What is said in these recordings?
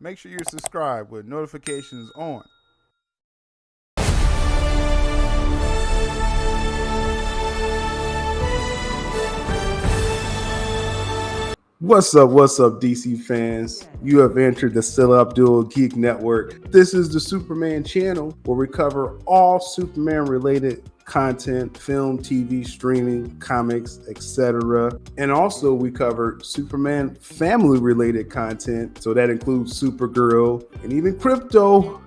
Make sure you're subscribed with notifications on. What's up, DC fans? You have entered the Still Abdul Geek Network. This is the Superman channel where we cover all Superman related content, film, TV, streaming, comics, etc. And also we cover Superman family related content. So that includes Supergirl and even crypto.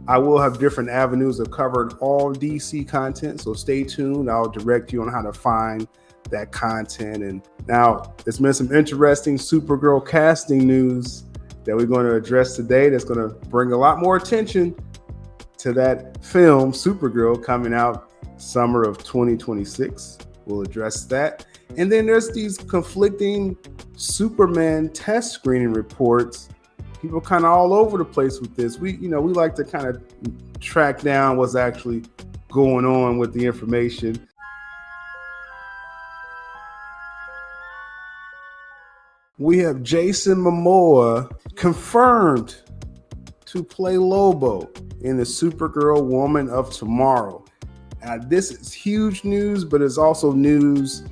I will have different avenues of covering all DC content. So stay tuned. I'll direct you on how to find that content. And now there's been some interesting Supergirl casting news that we're going to address today that's going to bring a lot more attention to that film Supergirl coming out summer of 2026. We'll address that. And then there's these conflicting Superman test screening reports. People kind of all over the place with this. We like to kind of track down what's actually going on with the information. We have Jason Momoa confirmed to play Lobo in the Supergirl Woman of Tomorrow. This is huge news, but it's also news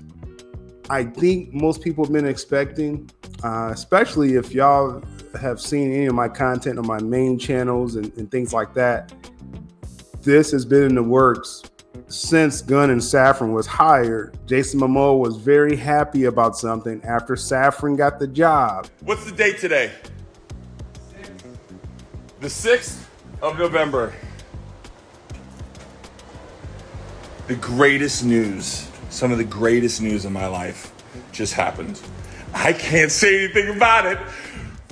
I think most people have been expecting, especially if y'all have seen any of my content on my main channels and things like that. This has been in the works since Gunn and Safran was hired. Jason Momoa was very happy about something after Safran got the job. What's the date today? The 6th of November. The greatest news, some of the greatest news in my life just happened. I can't say anything about it.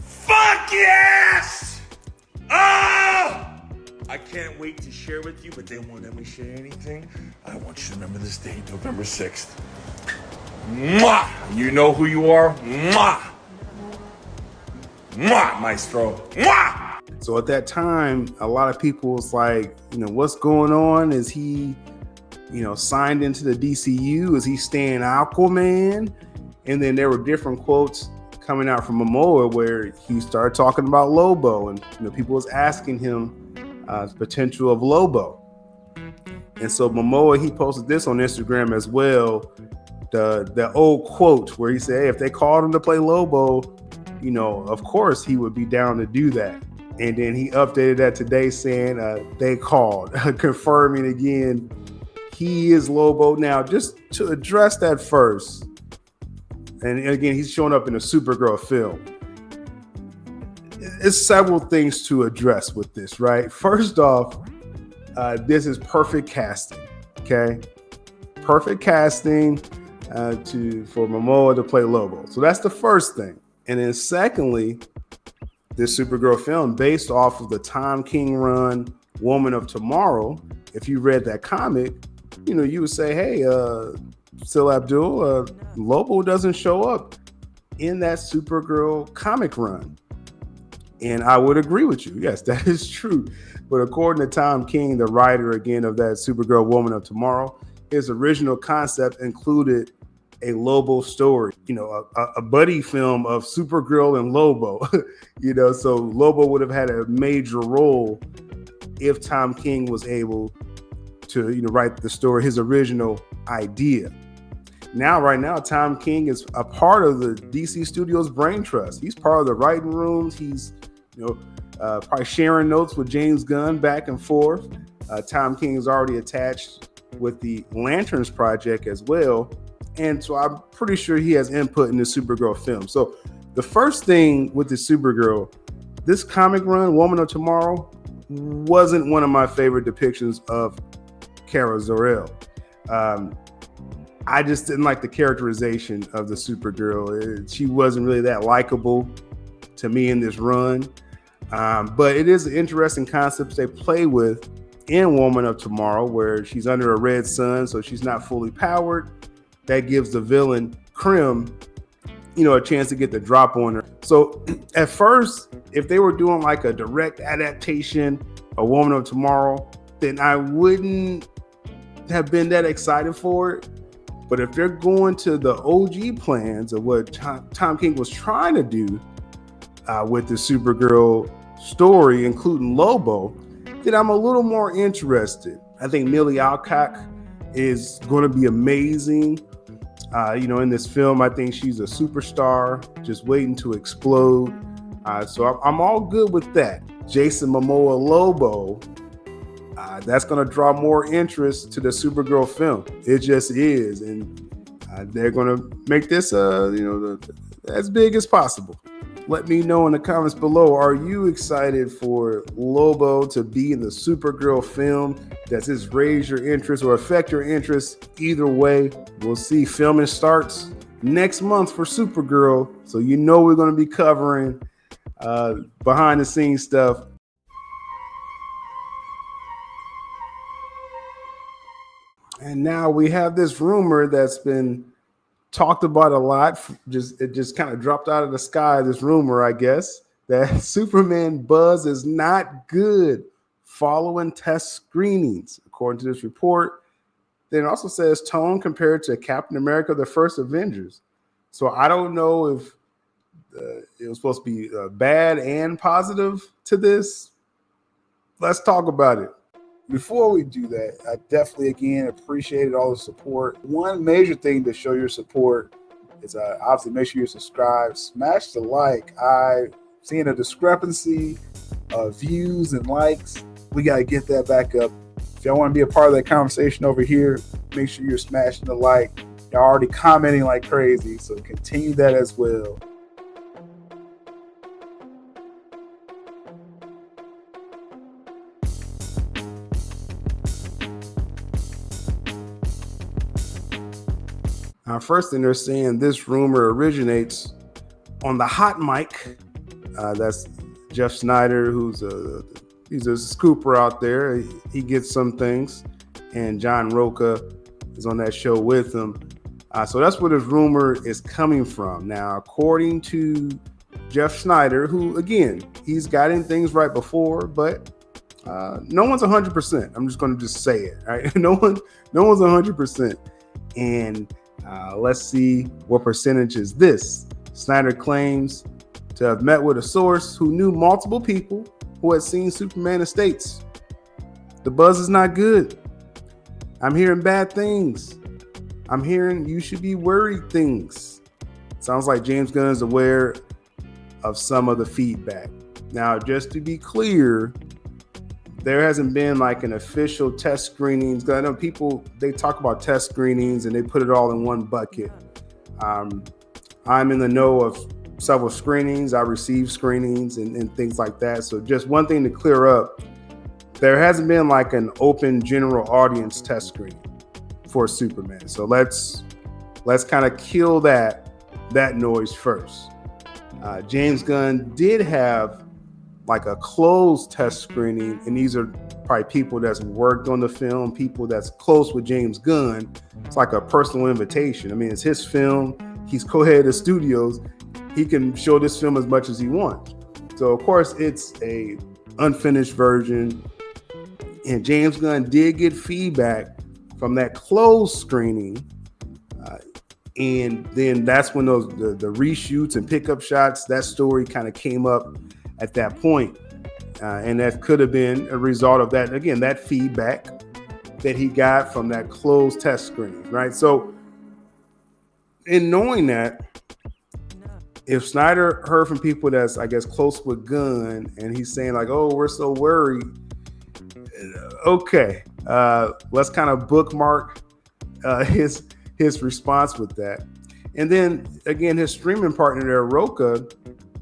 Fuck yes! Oh! I can't wait to share with you, but they won't let me share anything. I want you to remember this date, November 6th. Mwah! You know who you are? Mwah! Mwah, maestro. Mwah! So at that time, a lot of people was like, what's going on? Is he, signed into the DCU? Is he staying Aquaman? And then there were different quotes coming out from Momoa where he started talking about Lobo, and people was asking him potential of Lobo. And so Momoa, he posted this on Instagram as well, the old quote where he said, hey, if they called him to play Lobo, of course he would be down to do that. And then he updated that today saying they called, confirming again he is Lobo. Now, just to address that first, and again, he's showing up in a Supergirl film. There's several things to address with this, right? First off, this is perfect casting, okay? Perfect casting for Momoa to play Lobo. So that's the first thing. And then secondly, this Supergirl film based off of the Tom King run Woman of Tomorrow. If you read that comic, you would say, hey, Still Abdul, Lobo doesn't show up in that Supergirl comic run. And I would agree with you. Yes, that is true. But according to Tom King, the writer again of that Supergirl Woman of Tomorrow, his original concept included a Lobo story, a buddy film of Supergirl and Lobo, so Lobo would have had a major role if Tom King was able to, write the story, his original idea. Right now, Tom King is a part of the DC Studios brain trust. He's part of the writing rooms. He's, probably sharing notes with James Gunn back and forth. Tom King is already attached with the Lanterns project as well. And so I'm pretty sure he has input in the Supergirl film. So the first thing with the Supergirl, this comic run, Woman of Tomorrow, wasn't one of my favorite depictions of Kara Zor-El. I just didn't like the characterization of the Supergirl. She wasn't really that likable to me in this run. But it is an interesting concept they play with in Woman of Tomorrow, where she's under a red sun, so she's not fully powered. That gives the villain Krim, a chance to get the drop on her. So at first, if they were doing like a direct adaptation of Woman of Tomorrow, then I wouldn't have been that excited for it. But if they're going to the OG plans of what Tom King was trying to do, with the Supergirl story, including Lobo, then I'm a little more interested. I think Millie Alcock is going to be amazing. In this film, I think she's a superstar, just waiting to explode. So I'm all good with that. Jason Momoa Lobo, that's going to draw more interest to the Supergirl film. It just is, and they're going to make this, as big as possible. Let me know in the comments below. Are you excited for Lobo to be in the Supergirl film? Does this raise your interest or affect your interest? Either way, we'll see. Filming starts next month for Supergirl, so we're going to be covering behind the scenes stuff. And now we have this rumor that's been talked about a lot. It just kind of dropped out of the sky, this rumor, I guess, that Superman buzz is not good following test screenings, according to this report. Then it also says tone compared to Captain America, the First Avengers. So I don't know if it was supposed to be bad and positive to this. Let's talk about it. Before we do that, I definitely, again, appreciated all the support. One major thing to show your support is obviously make sure you're subscribed. Smash the like. I'm seeing a discrepancy of views and likes. We got to get that back up. If y'all want to be a part of that conversation over here, make sure you're smashing the like. Y'all already commenting like crazy, so continue that as well. First thing they're saying, this rumor originates on the hot mic. That's Jeff Snyder, he's a scooper out there. He gets some things, and John Roca is on that show with him. So that's where this rumor is coming from. Now, according to Jeff Snyder, who, again, he's gotten things right before, but no one's 100%. I'm just going to just say it, right? No one's 100%. And let's see what percentage is this. Snyder claims to have met with a source who knew multiple people who had seen Superman and states, the buzz is not good. I'm hearing bad things. I'm hearing you should be worried things. Sounds like James Gunn is aware of some of the feedback. Now, just to be clear, there hasn't been like an official test screenings. I know people, they talk about test screenings and they put it all in one bucket. I'm in the know of several screenings. I receive screenings and things like that. So just one thing to clear up, there hasn't been like an open general audience test screening for Superman. So let's kind of kill that noise first. James Gunn did have like a closed test screening, and these are probably people that's worked on the film, people that's close with James Gunn. It's like a personal invitation. I mean, it's his film. He's co-head of studios. He can show this film as much as he wants. So of course it's a unfinished version, and James Gunn did get feedback from that closed screening. And then that's when the reshoots and pickup shots, that story kind of came up at that point. And that could have been a result of that, again, that feedback that he got from that closed test screening, right? So in knowing that, if Snyder heard from people that's, I guess, close with Gunn, and he's saying like, oh, we're so worried, okay, let's kind of bookmark his response with that. And then again, his streaming partner there, Roca,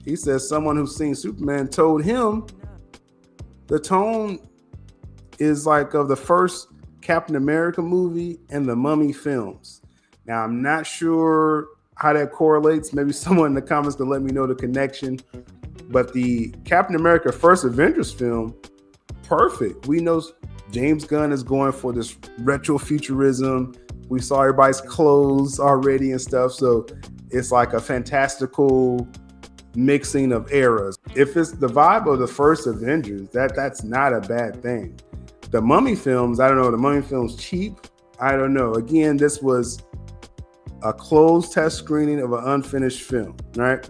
he says someone who's seen Superman told him the tone is like of the first Captain America movie and the Mummy films. Now, I'm not sure how that correlates. Maybe someone in the comments can let me know the connection. But the Captain America First Avengers film, perfect. We know James Gunn is going for this retro futurism. We saw everybody's clothes already and stuff. So it's like a fantastical mixing of eras. If it's the vibe of the first Avengers, that's not a bad thing. The Mummy films, I don't know, the Mummy films cheap, I don't know. Again, this was a closed test screening of an unfinished film, right?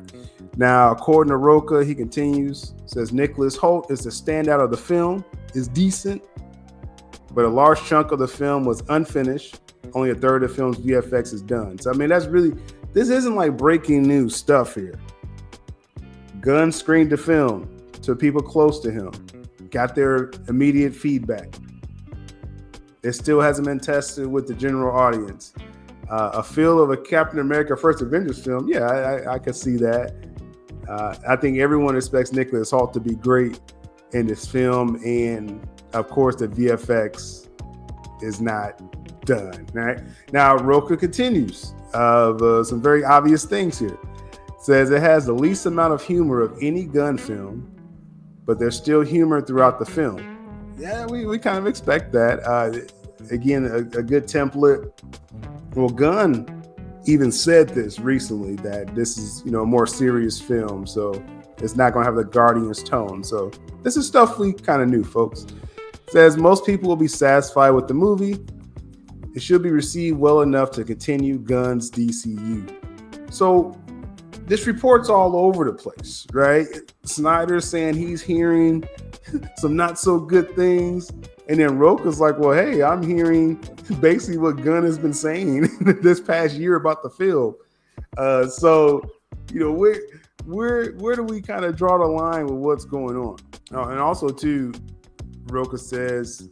Now, according to Roca, he continues, says Nicholas Hoult is the standout of the film, is decent, but a large chunk of the film was unfinished. Only a third of the film's VFX is done. So, I mean, that's really, this isn't like breaking news stuff here. Gunn screened the film to people close to him, got their immediate feedback. It still hasn't been tested with the general audience. A feel of a Captain America First Avengers film, yeah, I could see that. I think everyone expects Nicholas Hoult to be great in this film, and of course the VFX is not done. Right now, Roca continues of some very obvious things here. Says it has the least amount of humor of any Gunn film, but there's still humor throughout the film. Yeah, we kind of expect that. Again, a good template. Well, Gunn even said this recently, that this is, a more serious film, so it's not going to have the Guardians tone. So this is stuff we kind of knew, folks. Says most people will be satisfied with the movie. It should be received well enough to continue Gunn's DCU. So this report's all over the place, right? Snyder's saying he's hearing some not so good things. And then Roca's like, well, hey, I'm hearing basically what Gunn has been saying this past year about the film. So, where do we kind of draw the line with what's going on? And also, too, Roca says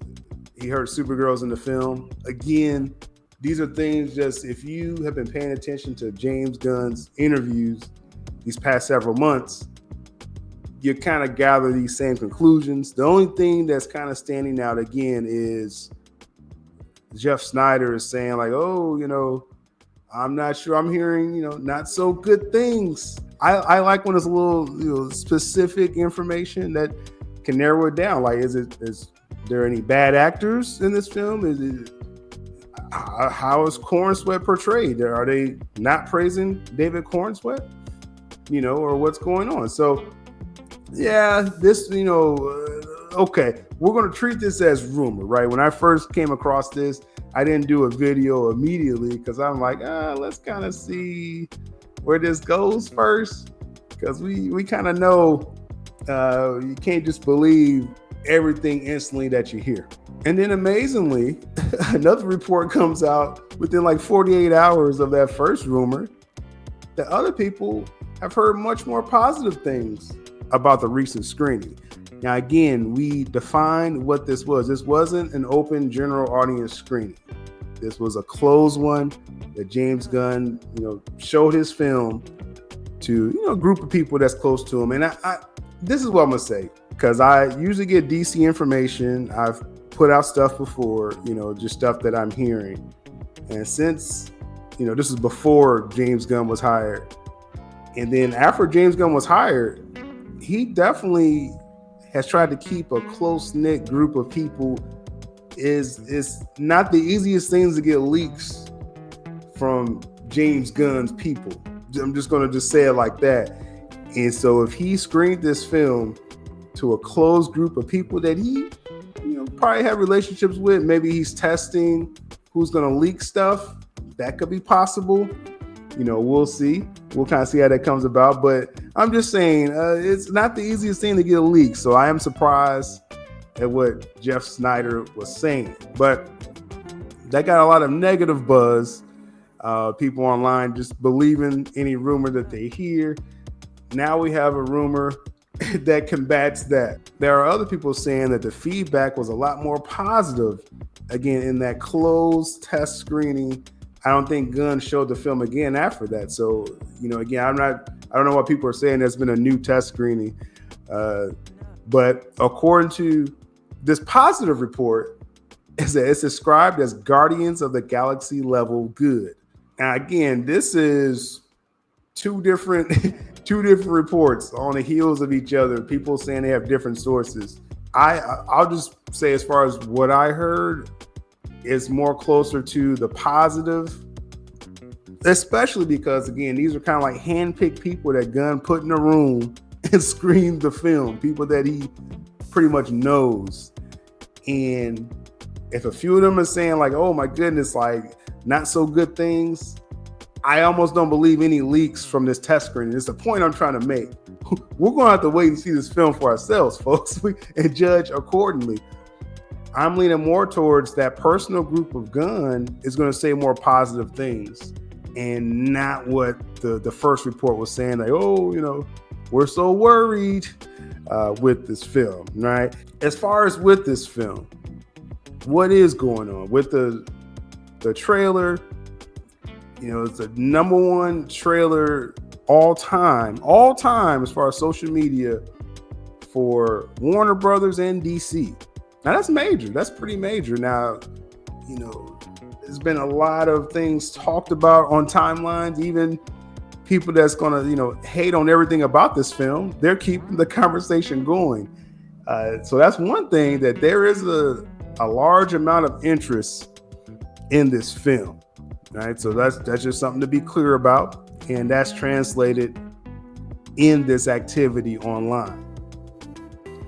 he heard Supergirl's in the film. Again, these are things just, if you have been paying attention to James Gunn's interviews these past several months, you kind of gather these same conclusions. The only thing that's kind of standing out again is Jeff Snyder is saying like, oh, I'm not sure, I'm hearing, not so good things. I like when it's a little, specific information that can narrow it down. Like, is there any bad actors in this film? How is Corenswet portrayed? Are they not praising David Corenswet? Or what's going on? So, yeah, this, okay, we're going to treat this as rumor, right? When I first came across this, I didn't do a video immediately because I'm like, let's kind of see where this goes first, because we kind of know you can't just believe everything instantly that you hear. And then amazingly, another report comes out within like 48 hours of that first rumor that other people have heard much more positive things about the recent screening. Now, again, we defined what this was. This wasn't an open general audience screening. This was a closed one that James Gunn, showed his film to, a group of people that's close to him. And I this is what I'm gonna say, because I usually get DC information. I've put out stuff before, just stuff that I'm hearing. And since, this is before James Gunn was hired. And then after James Gunn was hired, he definitely has tried to keep a close-knit group of people. Is not the easiest things to get leaks from James Gunn's people. I'm just going to say it like that. And so if he screened this film to a closed group of people that he probably have relationships with, maybe he's testing who's going to leak stuff. That could be possible. We'll see. We'll kind of see how that comes about. But I'm just saying, it's not the easiest thing to get a leak. So I am surprised at what Jeff Snyder was saying. But that got a lot of negative buzz. People online just believing any rumor that they hear. Now we have a rumor that combats that. There are other people saying that the feedback was a lot more positive. Again, in that closed test screening, I don't think Gunn showed the film again after that. So, again, I don't know what people are saying. There's been a new test screening. But according to this positive report, it's described as Guardians of the Galaxy level good. Now, again, this is two different reports on the heels of each other. People saying they have different sources. I'll just say, as far as what I heard, it's more closer to the positive, especially because, again, these are kind of like handpicked people that Gunn put in a room and screened the film, people that he pretty much knows. And if a few of them are saying like, oh my goodness, like not so good things, I almost don't believe any leaks from this test screening. It's the point I'm trying to make. We're going to have to wait and see this film for ourselves, folks, and judge accordingly. I'm leaning more towards that personal group of Gunn is going to say more positive things and not what the first report was saying, like, oh, we're so worried with this film, right? As far as with this film, what is going on with the trailer? It's the number one trailer all time as far as social media for Warner Brothers and DC. Now that's major. That's pretty major. Now, there's been a lot of things talked about on timelines, even people that's going to, hate on everything about this film. They're keeping the conversation going. So that's one thing, that there is a large amount of interest in this film. Right. So that's just something to be clear about. And that's translated in this activity online.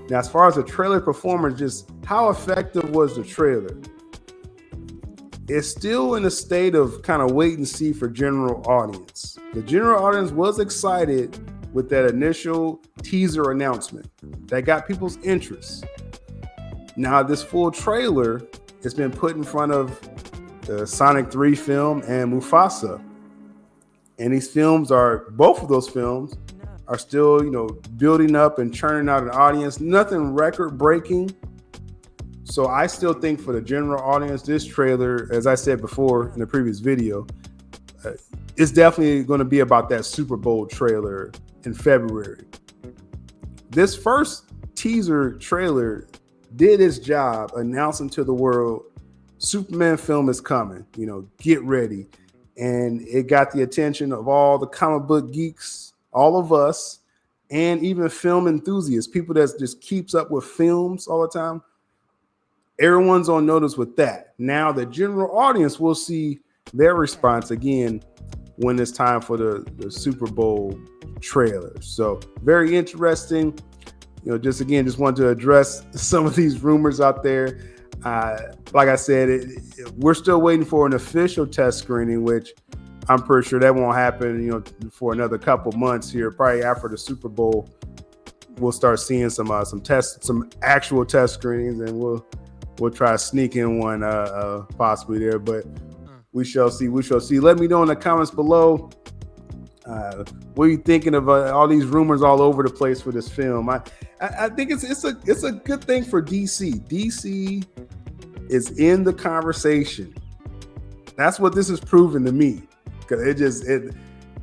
Now, as far as the trailer performance, just how effective was the trailer? It's still in a state of kind of wait and see for general audience. The general audience was excited with that initial teaser announcement that got people's interest. Now, this full trailer has been put in front of the Sonic 3 film and Mufasa. And both of those films are still, building up and churning out an audience. Nothing record breaking. So I still think for the general audience, this trailer, as I said before in the previous video, it's definitely going to be about that Super Bowl trailer in February. This first teaser trailer did its job announcing to the world, Superman film is coming, get ready. And it got the attention of all the comic book geeks, all of us, and even film enthusiasts, people that just keeps up with films all the time. Everyone's on notice with that. Now the general audience will see their response again when it's time for the Super Bowl trailer. So very interesting. Just wanted to address some of these rumors out there. Like I said, we're still waiting for an official test screening, which I'm pretty sure that won't happen, for another couple months here. Probably after the Super Bowl, we'll start seeing some actual test screenings, and we'll try to sneak in one possibly there. But we shall see. Let me know in the comments below. What are you thinking of all these rumors all over the place for this film? I think it's a good thing for DC. DC is in the conversation. That's what this has proven to me, because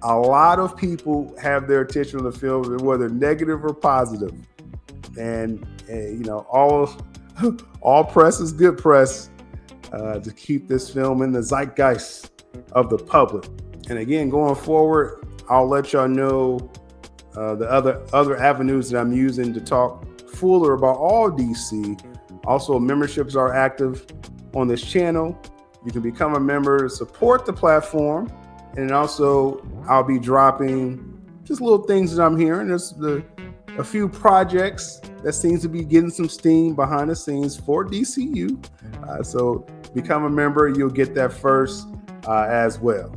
a lot of people have their attention on the film, whether negative or positive, and all press is good press to keep this film in the zeitgeist of the public. And again, going forward, I'll let y'all know the other avenues that I'm using to talk fuller about all DC. Also, memberships are active on this channel. You can become a member to support the platform. And also, I'll be dropping just little things that I'm hearing. There's a few projects that seems to be getting some steam behind the scenes for DCU. So become a member. You'll get that first as well.